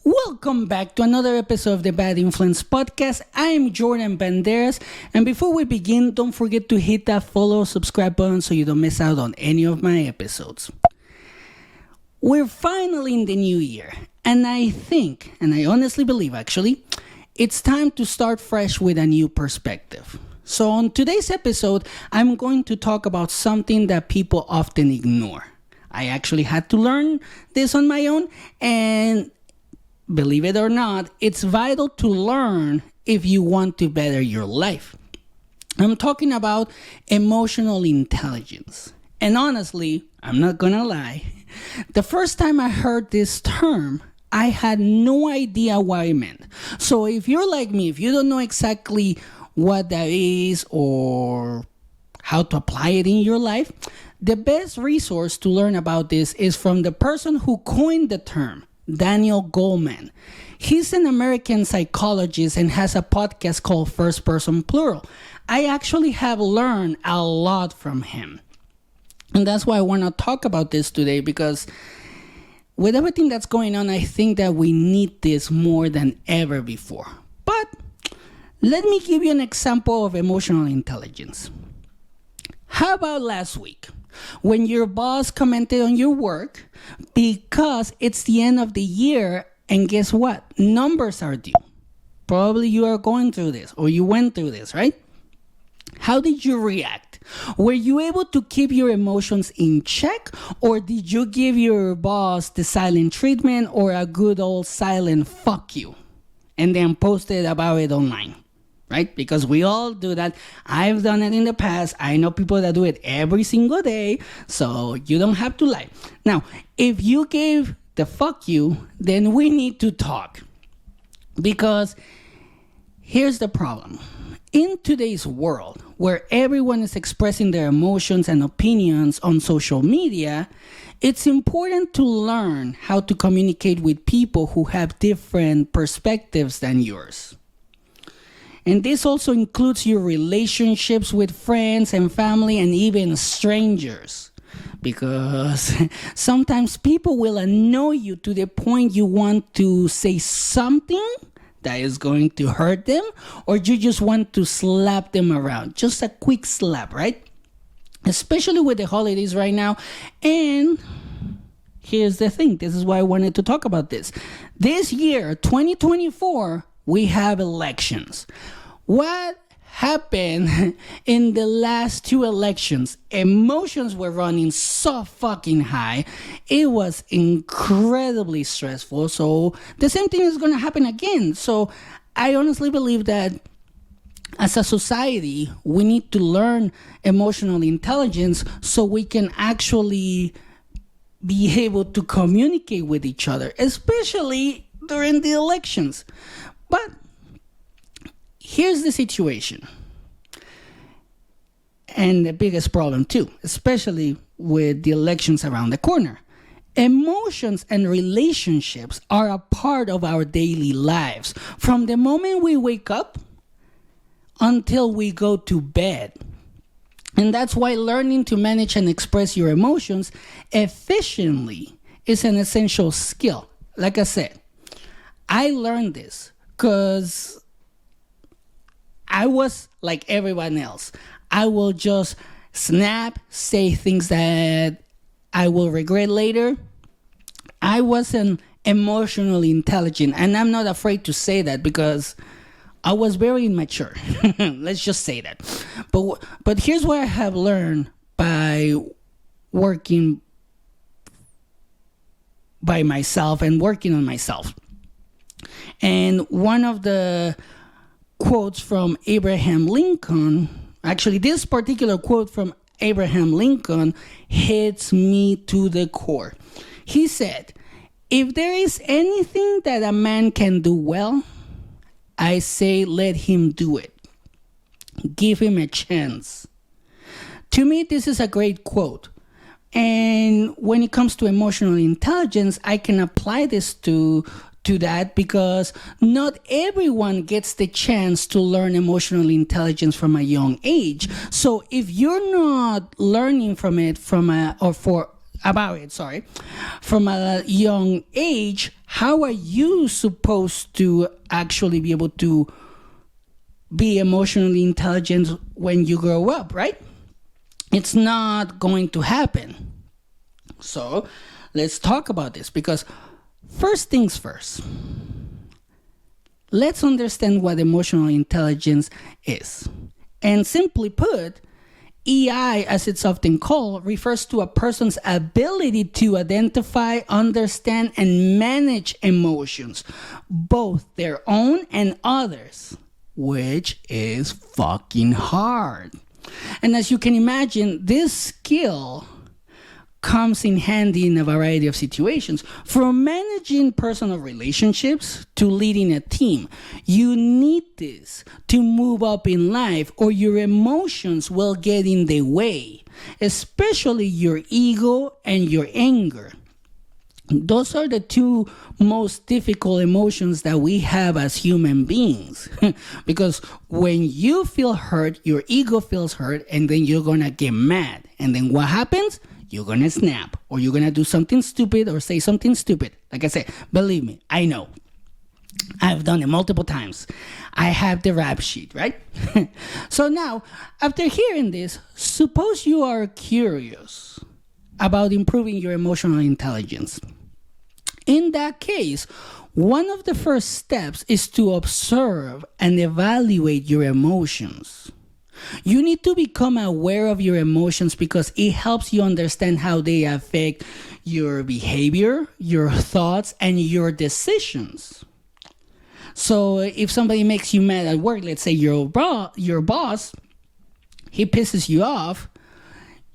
Welcome back to another episode of the Bad Influence Podcast. I am Jordan Banderas, and before we begin, don't forget to hit that follow, subscribe button so you don't miss out on any of my episodes. We're finally in the new year, and I honestly believe actually, it's time to start fresh with a new perspective. So on today's episode, I'm going to talk about something that people often ignore. I actually had to learn this on my own, and believe it or not, it's vital to learn if you want to better your life. I'm talking about emotional intelligence. And honestly, I'm not gonna lie, the first time I heard this term, I had no idea what it meant. So if you're like me, if you don't know exactly what that is or how to apply it in your life, the best resource to learn about this is from the person who coined the term, Daniel Goleman. He's an American psychologist and has a podcast called First Person Plural. I actually have learned a lot from him. And that's why I want to talk about this today, because with everything that's going on, I think that we need this more than ever before. But let me give you an example of emotional intelligence. How about last week, when your boss commented on your work because it's the end of the year, and guess what? Numbers are due. Probably you are going through this or you went through this, right? How did you react? Were you able to keep your emotions in check, or did you give your boss the silent treatment or a good old silent fuck you and then posted about it online? Right? Because we all do that. I've done it in the past. I know people that do it every single day. So you don't have to lie. Now, if you gave the fuck you, then we need to talk. Because here's the problem. In today's world, where everyone is expressing their emotions and opinions on social media, it's important to learn how to communicate with people who have different perspectives than yours. And this also includes your relationships with friends and family and even strangers. Because sometimes people will annoy you to the point you want to say something that is going to hurt them, or you just want to slap them around. Just a quick slap, right? Especially with the holidays right now. And here's the thing. This is why I wanted to talk about this. This year, 2024, we have elections. What happened in the last two elections? Emotions were running so fucking high. It was incredibly stressful. So the same thing is going to happen again. So I honestly believe that as a society, we need to learn emotional intelligence so we can actually be able to communicate with each other, especially during the elections. But here's the situation, and the biggest problem too, especially with the elections around the corner. Emotions and relationships are a part of our daily lives from the moment we wake up until we go to bed. And that's why learning to manage and express your emotions efficiently is an essential skill. Like I said, I learned this because I was like everyone else. I will just snap, say things that I will regret later. I wasn't emotionally intelligent, and I'm not afraid to say that because I was very immature. Let's just say that. But here's what I have learned by working by myself and working on myself. And one of the quotes from Abraham Lincoln, actually this particular quote from Abraham Lincoln hits me to the core. He said, "If there is anything that a man can do well, I say let him do it. Give him a chance." To me, this is a great quote. And when it comes to emotional intelligence, I can apply this to that because not everyone gets the chance to learn emotional intelligence from a young age. So if you're not learning from it from a young age, how are you supposed to actually be able to be emotionally intelligent when you grow up, right? It's not going to happen. So let's talk about this, because first things first, let's understand what emotional intelligence is. And simply put, EI, as it's often called, refers to a person's ability to identify, understand, and manage emotions, both their own and others, which is fucking hard. And as you can imagine, this skill comes in handy in a variety of situations. From managing personal relationships to leading a team, you need this to move up in life, or your emotions will get in the way, especially your ego and your anger. Those are the two most difficult emotions that we have as human beings. Because when you feel hurt, your ego feels hurt, and then you're gonna get mad. And then what happens? You're gonna snap, or you're gonna do something stupid or say something stupid. Like I said, believe me, I know. I've done it multiple times. I have the rap sheet, right? So now, after hearing this, suppose you are curious about improving your emotional intelligence. In that case, one of the first steps is to observe and evaluate your emotions. You need to become aware of your emotions, because it helps you understand how they affect your behavior, your thoughts, and your decisions. So if somebody makes you mad at work, let's say your boss, he pisses you off,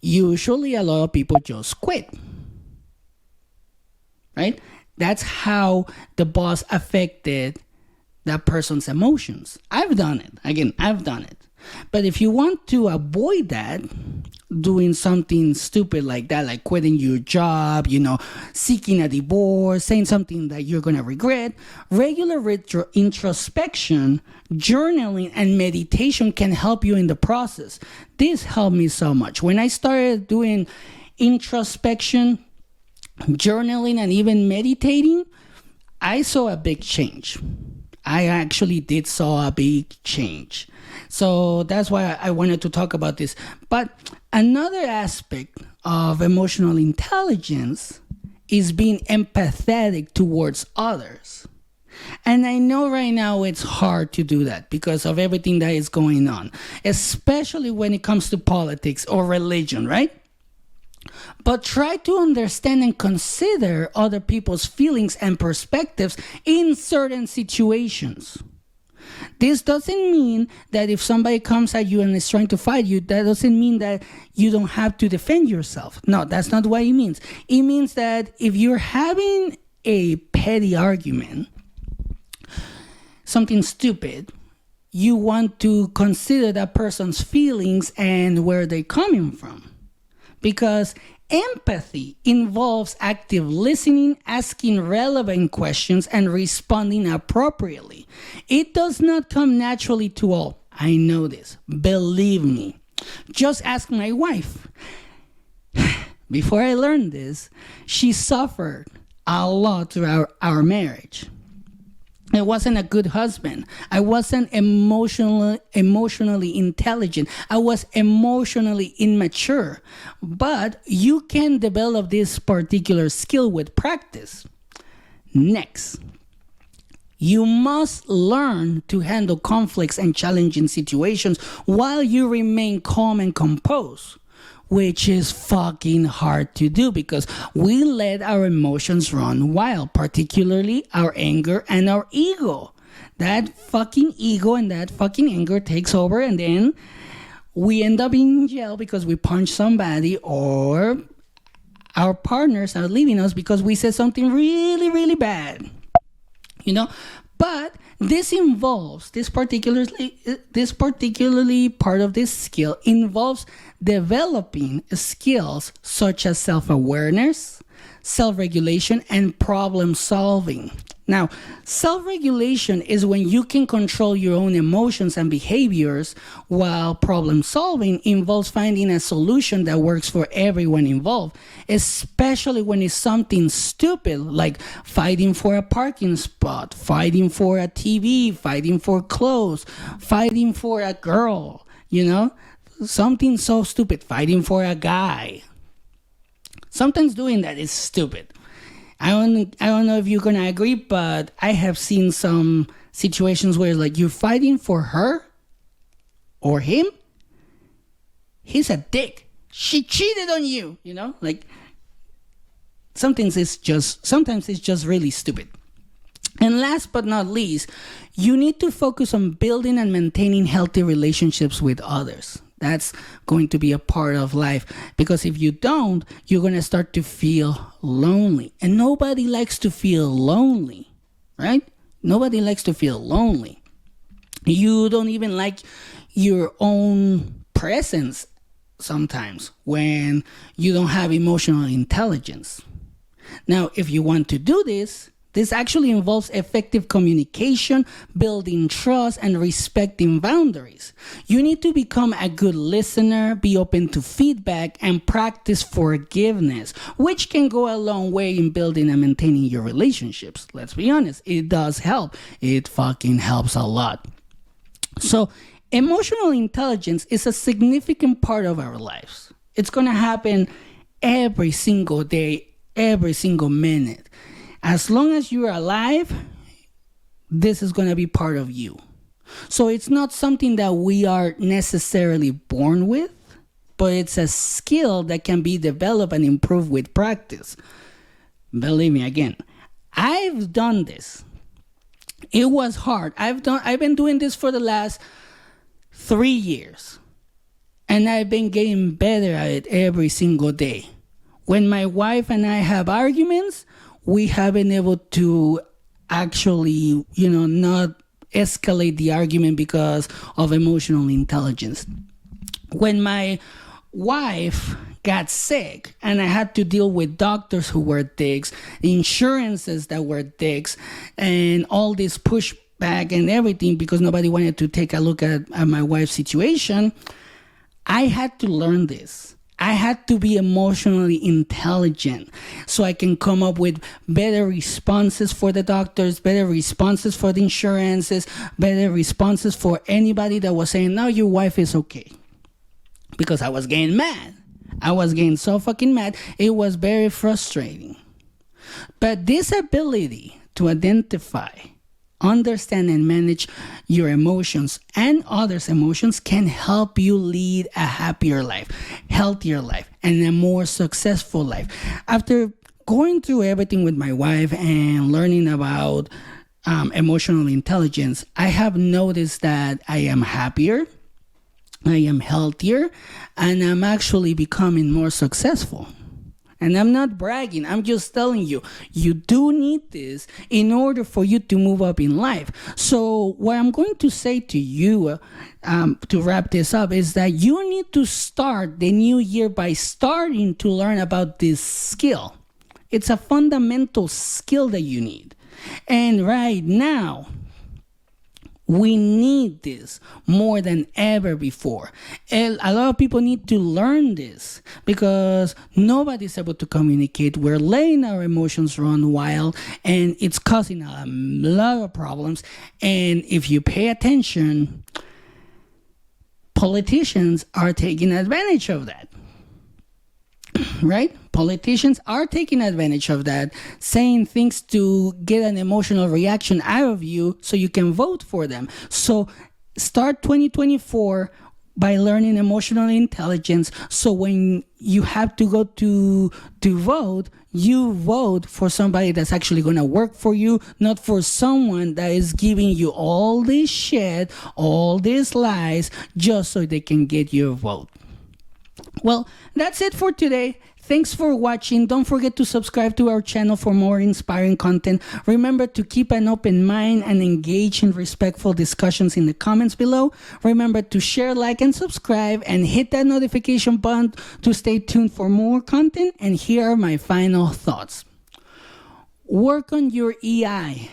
usually a lot of people just quit. Right? That's how the boss affected that person's emotions. I've done it. Again, I've done it. But if you want to avoid that, doing something stupid like that, like quitting your job, seeking a divorce, saying something that you're going to regret, regular introspection, journaling, and meditation can help you in the process. This helped me so much. When I started doing introspection, journaling, and even meditating, I saw a big change. I actually did saw a big change. So that's why I wanted to talk about this. But another aspect of emotional intelligence is being empathetic towards others. And I know right now it's hard to do that because of everything that is going on, especially when it comes to politics or religion, right? But try to understand and consider other people's feelings and perspectives in certain situations. This doesn't mean that if somebody comes at you and is trying to fight you, that doesn't mean that you don't have to defend yourself. No, that's not what it means. It means that if you're having a petty argument, something stupid, you want to consider that person's feelings and where they're coming from. Because empathy involves active listening, asking relevant questions, and responding appropriately. It does not come naturally to all. I know this. Believe me. Just ask my wife. Before I learned this, she suffered a lot throughout our marriage. I wasn't a good husband. I wasn't emotionally intelligent. I was emotionally immature. But you can develop this particular skill with practice. Next, you must learn to handle conflicts and challenging situations while you remain calm and composed, which is fucking hard to do because we let our emotions run wild, particularly our anger and our ego. That fucking ego and that fucking anger takes over, and then we end up in jail because we punched somebody, or our partners are leaving us because we said something really, really bad. But this particularly part of this skill involves developing skills such as self-awareness, self-regulation, and problem solving. Now, self regulation is when you can control your own emotions and behaviors, while problem solving involves finding a solution that works for everyone involved, especially when it's something stupid like fighting for a parking spot, fighting for a TV, fighting for clothes, fighting for a girl, something so stupid, fighting for a guy. Sometimes doing that is stupid. I don't know if you're gonna agree, but I have seen some situations where like you're fighting for her or him. He's a dick. She cheated on you. Like sometimes it's just really stupid. And last but not least, you need to focus on building and maintaining healthy relationships with others. That's going to be a part of life, because if you don't, you're going to start to feel lonely. And nobody likes to feel lonely, right? Nobody likes to feel lonely. You don't even like your own presence sometimes when you don't have emotional intelligence. Now, if you want to do this actually involves effective communication, building trust, and respecting boundaries. You need to become a good listener, be open to feedback, and practice forgiveness, which can go a long way in building and maintaining your relationships. Let's be honest, it does help. It fucking helps a lot. So, emotional intelligence is a significant part of our lives. It's going to happen every single day, every single minute. As long as you're alive, this is going to be part of you. So it's not something that we are necessarily born with, but it's a skill that can be developed and improved with practice. Believe me, again, I've done this. It was hard. I've been doing this for the last 3 years, and I've been getting better at it every single day. When my wife and I have arguments, we have been able to actually, not escalate the argument because of emotional intelligence. When my wife got sick and I had to deal with doctors who were dicks, insurances that were dicks, and all this pushback and everything because nobody wanted to take a look at my wife's situation, I had to learn this. I had to be emotionally intelligent so I can come up with better responses for the doctors, better responses for the insurances, better responses for anybody that was saying, no, your wife is okay. Because I was getting mad. I was getting so fucking mad. It was very frustrating. But this ability to identify, understand, and manage your emotions and others' emotions can help you lead a happier life, healthier life, and a more successful life. After going through everything with my wife and learning about emotional intelligence, I have noticed that I am happier, I am healthier, and I'm actually becoming more successful. And I'm not bragging. I'm just telling you, you do need this in order for you to move up in life. So what I'm going to say to you to wrap this up is that you need to start the new year by starting to learn about this skill. It's a fundamental skill that you need. And right now, we need this more than ever before. And a lot of people need to learn this because nobody's able to communicate. We're letting our emotions run wild and it's causing a lot of problems. And if you pay attention, politicians are taking advantage of that. Right? Politicians are taking advantage of that, saying things to get an emotional reaction out of you so you can vote for them. So start 2024 by learning emotional intelligence. So when you have to go to vote, you vote for somebody that's actually going to work for you, not for someone that is giving you all this shit, all these lies, just so they can get your vote. Well, that's it for today. Thanks for watching. Don't forget to subscribe to our channel for more inspiring content. Remember to keep an open mind and engage in respectful discussions in the comments below. Remember to share, like, and subscribe, and hit that notification button to stay tuned for more content. And here are my final thoughts. Work on your EI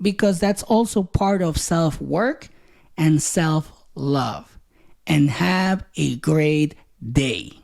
because that's also part of self-work and self-love. And have a great day.